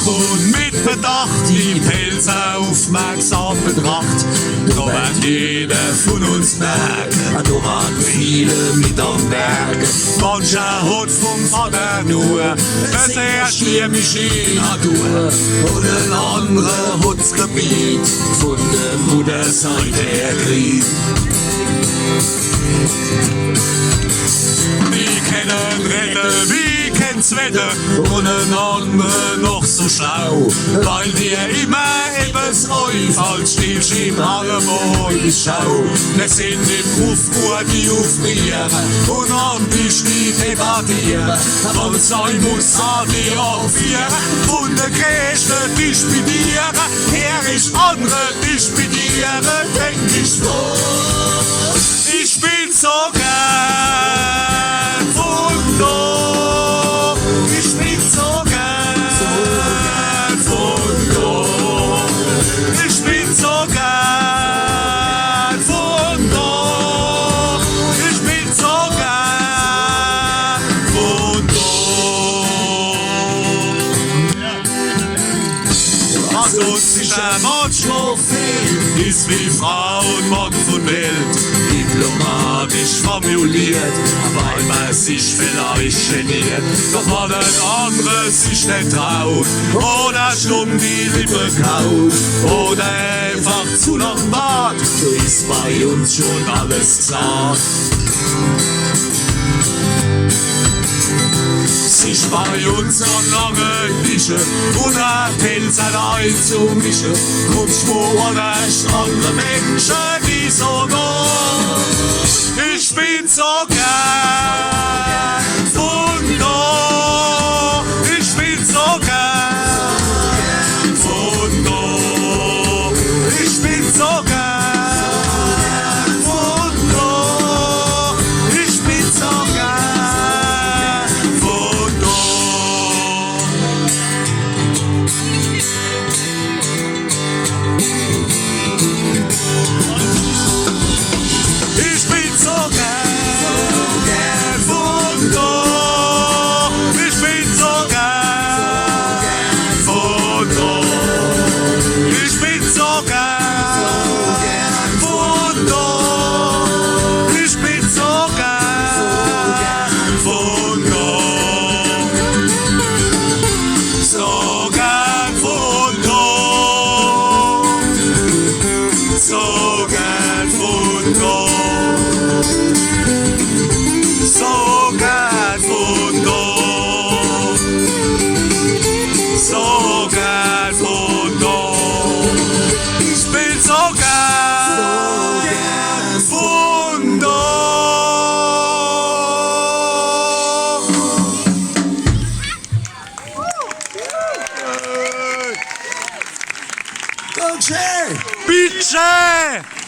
Und mit Bedacht die Pelze aufmerksam betracht, da wird jeder von uns merken, da waren viele mit am Berg. Mancher hat vom Vater nur eine sehr schlimme Ski-Natur, und ein anderer hat's Gebiet von der Mutterseite her gekriegt. Die kennen Rennen, wie kennen's Wetter, und ein anderer noch so schlau, weil dir immer etwas einfällt, stehst im Hallemal die Schau. Wir sind im Aufruhr, die aufrieren und am Tisch die debattieren, was sein muss, an die aufführen, von der Größte disputieren, her ist andere disputieren, denk ich so, ich bin so gern von da, ich bin so gern von da, ich bin so gern von da, ich bin so gern von da. Was uns sicher manchmal fehlt, ist wie Frau und Mann von Welt, diplomatisch formuliert, weil man sich vielleicht geniert, doch weil ein anderes sich nicht traut, oder stumm die Lippe kaut, oder einfach zu lang wart, so ist bei uns schon alles klar. Sich bei uns an langen Tischen und ein Pelzerei zu mischen, kommst woanders andere Menschen wie so da. Ich bin so gern von da, ich bin so gern von da, ich bin so gern von da, ich bin so gern von da. Ich bin so gern von da, ich bin so gern von da, ich bin so gern von da, ich bin so gern von da, so gern von da, so gern von da. So gern von da, so gern von da, ich bin so gern von da. Dankeschön! Bitte!